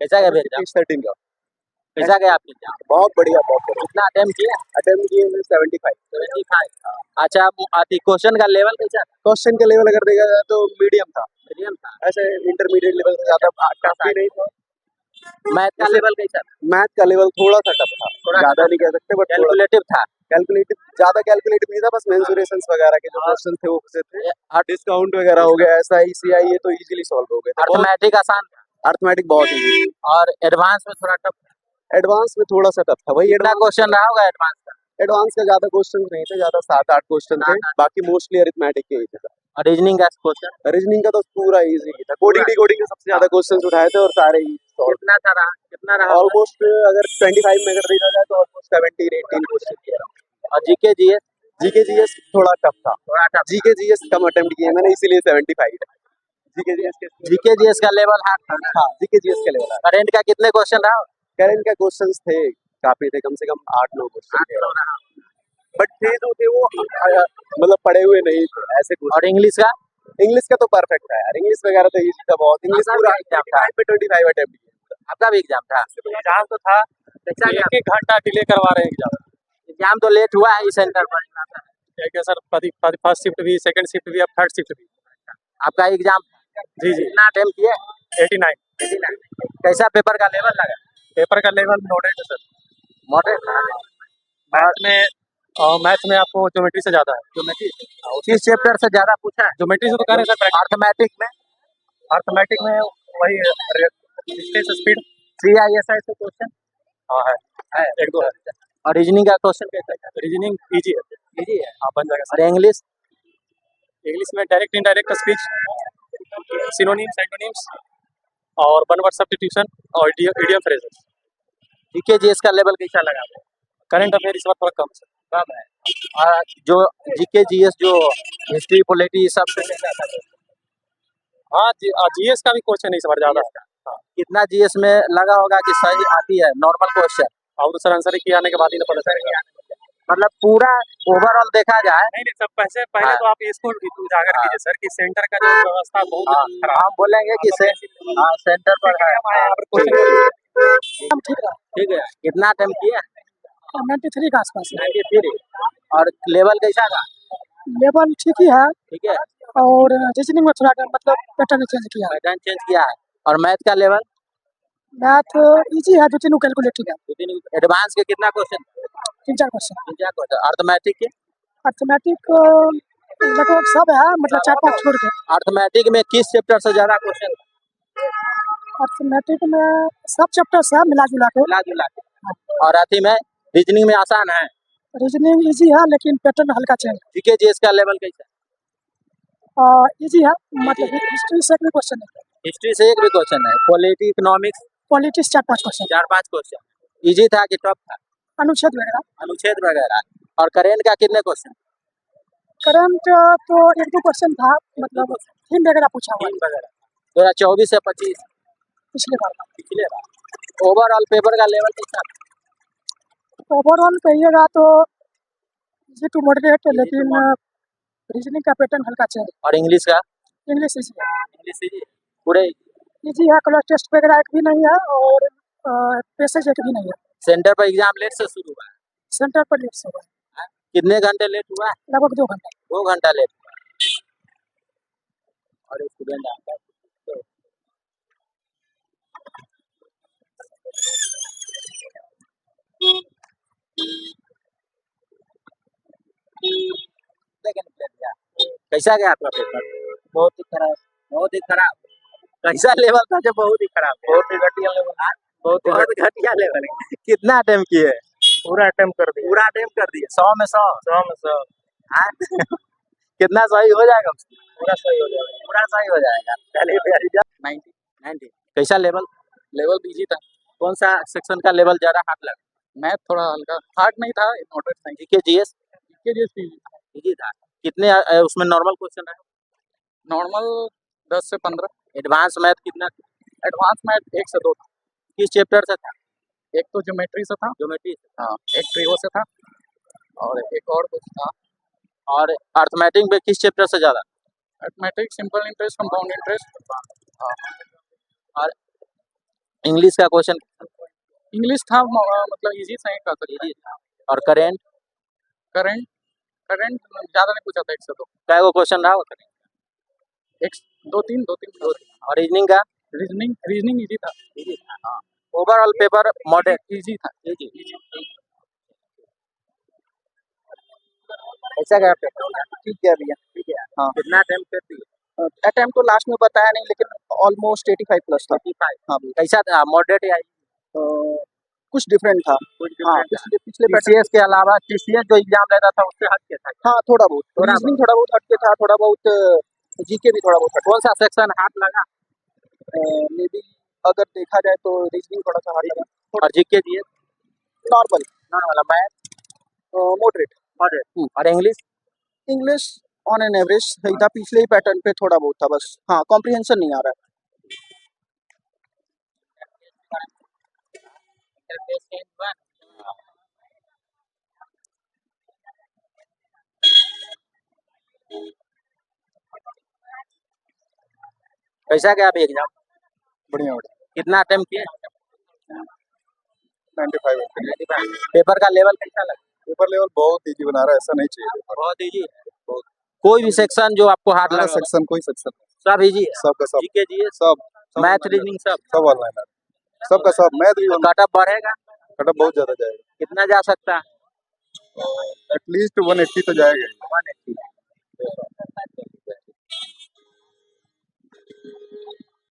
कैसा गया एग्जाम? 13 का। कैसा गया आपके एग्जाम? बहुत बढ़िया, बहुत बढ़िया। कितना अटेम्प्ट किया? अटेम्प्ट किए हैं 75। 75। अच्छा, क्वेश्चन का लेवल कैसा था? क्वेश्चन का लेवल अगर देखा जाए तो मीडियम था, मीडियम था। ऐसे इंटरमीडिएट लेवल से ज्यादा टफ भी नहीं था। मैथ का लेवल कैसा था? मैथ का लेवल थोड़ा सा टफ था, थोड़ा ज्यादा नहीं कह सकते बट थोड़ा कैलकुलेटिव था। कैलकुलेटिव, ज्यादा कैलकुलेटिव नहीं था, बस मेंसुरेशंस वगैरह के जो क्वेश्चन थे वो से थे। डिस्काउंट वगैरह हो गया, SI CI, ये तो इजीली सॉल्व हो गए थे। अर्थमेटिक आसान था। अर्थमेटिक बहुत इजी। और एडवांस में थोड़ा टफ था। एडवांस में थोड़ा सा टफ था भाई। कितना क्वेश्चन रहा होगा एडवांस का? एडवांस का ज्यादा क्वेश्चन नहीं थे, ज्यादा 7-8 क्वेश्चन थे, बाकी मोस्टली अरिथमेटिक के ही थे। और रीजनिंग का क्वेश्चन? रीजनिंग का तो पूरा इजी था, कोडिंग डिकोडिंग के सबसे ज्यादा क्वेश्चंस उठाए थे और सारे ही कितना था रहा? कितना रहा? ऑलमोस्ट अगर 25 में अगर देखा जाए तो ऑलमोस्ट 17-18 क्वेश्चन किया। और जीके जीएस थोड़ा टफ था। थोड़ा टफ। जीके जीएस कम अटेम्प्ट किए मैंने, इसीलिए 75 है। जीके जीएस का लेवल हार्ड था। हाँ, जीके जीएस के लेवल। करेंट का कितने क्वेश्चन रहा? करेंट का क्वेश्चंस थे, काफी थे, कम से कम 8-9 क्वेश्चन थे, बट थे जो थे वो मतलब पढ़े हुए नहीं थे ऐसे क्वेश्चन। और इंग्लिश का? इंग्लिश का तो परफेक्ट है यार, इंग्लिश वगैरह तो इजी था बहुत। इंग्लिश पूरा एग्जाम था। 25 अटेम्प्ट किए। आपका भी एग्जाम था? एग्जाम तो था, कैसा गया? 1 घंटा डिले करवा रहे हैं एग्जाम। एग्जाम तो लेट हुआ है इस सेंटर पर। क्या सर, फर्स्ट शिफ्ट भी, सेकंड शिफ्ट भी, अब थर्ड शिफ्ट भी। आपका एग्जाम? जी जी। कितना अटेम्प्ट किए? 89। कैसा पेपर का लेवल लगा? पेपर का लेवल मॉडरेट है सर। मॉडरेट। मैथ में आपको ज्योमेट्री से ज्यादा है। ज्योमेट्री किस चैप्टर से ज्यादा पूछा है? ज्योमेट्री से तो कह रहे हैं सर। अर्थमेटिक में? अर्थमेटिक में वही डिस्टेंस, स्पीड। CISI से क्वेश्चन हाँ है, है? 1-2 है। और रीजनिंग का क्वेश्चन कैसा है? रीजनिंग इजी है। इजी है। हाँ, बन जाएगा और सर। इंग्लिश? इंग्लिश में direct indirect speech, synonyms, antonyms और वन वर्ड सब्स्टिट्यूशन और इडियम फ्रेजेस। जीके जीएस का लेवल कैसा लगा? करंट अफेयर इस बार थोड़ा कम है। कम है। और जो जीके जीएस जो हिस्ट्री पॉलिटी सब से कैसा था? हाँ, जीएस का भी क्वेश्चन इस बार ज्यादा है। हाँ। कितना जीएस में लगा होगा कि सही आती है नॉर्मल क्वेश्चन? और तो सर आंसर की आने के बाद ही ना पता चलेगा। मतलब पूरा ओवरऑल देखा जाए। नहीं सर, पहले तो आप इसको उजागर कीजिए सर कि सेंटर का जो व्यवस्था बहुत खराब। हम बोलेंगे कि सेंटर पर है। ठीक है। कितना अटेम्प्ट किया? 93 के आसपास है। 93। और लेवल कैसा था? लेवल ठीक ही है, ठीक है। और रीजनिंग में थोड़ा मतलब पैटर्न चेंज किया है। पैटर्न चेंज किया है। और मैथ का लेवल? मैथ इजी है, 2-3 कैलकुलेटिव है। एडवांस के कितना क्वेश्चन? 3-4 क्वेश्चन। 3-4 क्वेश्चन। अर्थमेटिक के? अर्थमेटिक लगभग सब है, मतलब 4-5 छोड़ के। अर्थमेटिक में किस चैप्टर से ज्यादा क्वेश्चन? अर्थमेटिक में सब चैप्टर है मिला जुला के। और अथी में रीजनिंग में आसान है? रीजनिंग इजी है, लेकिन पैटर्न हल्का चेंज। जीके जीएस का लेवल कैसा? इजी है, मतलब हिस्ट्री से एक भी क्वेश्चन नहीं। हिस्ट्री से एक भी क्वेश्चन है। Polity, economics? Politics 4-5 question. 4-5 question. Easy था कि टफ था? अनुच्छेद वगैरह। अनुच्छेद वगैरह। और करेंट का कितने क्वेश्चन? करंट तो 1-2 क्वेश्चन था, मतलब थीम वगैरह पूछा हुआ है 2024 से 25 पिछले बार। पिछले बार। ओवरऑल पेपर का लेवल कैसा? ओवरऑल कहिएगा तो इजी टू मॉडरेट, लेकिन रीजनिंग का पैटर्न हल्का चेंज। और इंग्लिश का? इंग्लिश इजी है। इंग्लिश इजी पूरे इजी है, क्लास टेस्ट वगैरह एक भी नहीं है, और पैसेज एक भी नहीं है। सेंटर पर एग्जाम लेट से शुरू हुआ है? सेंटर पर लेट से हुआ है। कितने घंटे लेट हुआ है? लगभग 2 घंटे। 2 घंटा लेट हुआ है। और स्टूडेंट आता है कैसा गया आपका पेपर? बहुत ही खराब। बहुत ही खराब। कैसा लेवल था जो बहुत ही खराब? बहुत ही घटिया लेवल। बहुत घटिया लेवल है। कितना अटेम्प्ट किए? पूरा अटेम्प्ट कर दिया। पूरा अटेम्प्ट कर दिए? 100 में 100? 100 में 100। कितना सही हो जाएगा? पूरा सही हो जाएगा। पूरा सही हो जाएगा। चलिए 90। कैसा लेवल? लेवल इजी था। कौन सा सेक्शन का लेवल ज्यादा हार्ड लगा? मैथ थोड़ा हल्का हार्ड नहीं था, मॉडरेट था। GK GS? जीके इजी था। कितने उसमें नॉर्मल क्वेश्चन है? नॉर्मल 10 से 15। एडवांस मैथ कितना? एडवांस मैथ 1 से 2 था। किस चैप्टर से था? एक तो ज्योमेट्री से था। ज्योमेट्री से? हाँ, एक ट्रिगो से था, और एक और कुछ था। और अर्थमेटिक में किस चैप्टर से ज्यादा? Arithmetic, simple interest, compound interest. हाँ। और इंग्लिश का क्वेश्चन इंग्लिश था मतलब इजी था एक का इजी था। और करेंट करंट करंट ज़्यादा नहीं पूछा था एक से दो क्या वो क्वेश्चन रहा होता एक दो तीन और रीजनिंग का रीजनिंग रीजनिंग इजी था हाँ ओवरऑल पेपर मॉडरेट इजी था इजी ऐसा क्या पेपर ठीक है भैया ठीक है हाँ कितना टाइम करती है अटेम्प्ट तो लास्ट में बताया नहीं लेकिन ऑलमोस्ट 85 प्लस था 85 हाँ भैया कैसा था मॉडरेट या कुछ डिफरेंट था कुछ हाँ different था? पिछले पैटर्न टीसीएस के अलावा टीसीएस जो एग्जाम लेता था उससे हट के था हाँ थोड़ा बहुत थोड़ा रीजनिंग थोड़ा बहुत हटके था थोड़ा बहुत जीके भी थोड़ा बहुत हटके कौन सा सेक्शन हाथ लगा मे बी अगर देखा जाए तो रीजनिंग थोड़ा सा हार्ड लगा और जीके जीएस नॉर्मल वाला मैथ मॉडरेट मॉडरेट और English English on an average सही था पिछले ही पैटर्न पे थोड़ा बहुत था बस हाँ कॉम्प्रिहेंशन नहीं आ रहा है कैसा गया अभी एग्जाम बढ़िया बढ़िया कितना अटेम्प्ट किए 95 पेपर का लेवल कैसा लगा पेपर लेवल बहुत इजी बना रहा है ऐसा नहीं चाहिए पेपर बहुत इजी है कोई भी सेक्शन जो आपको हार्ड हमारा लगा सेक्शन कोई सेक्शन सब इजी है सबका सब जीके जीएस सब मैथ रीजनिंग सब सब ऑनलाइन है सबका सब मैथ भी कटअप बढ़ेगा कटअप बहुत ज्यादा जाएगा कितना जा सकता है एटलीस्ट 180 तो जाएगा ही। 180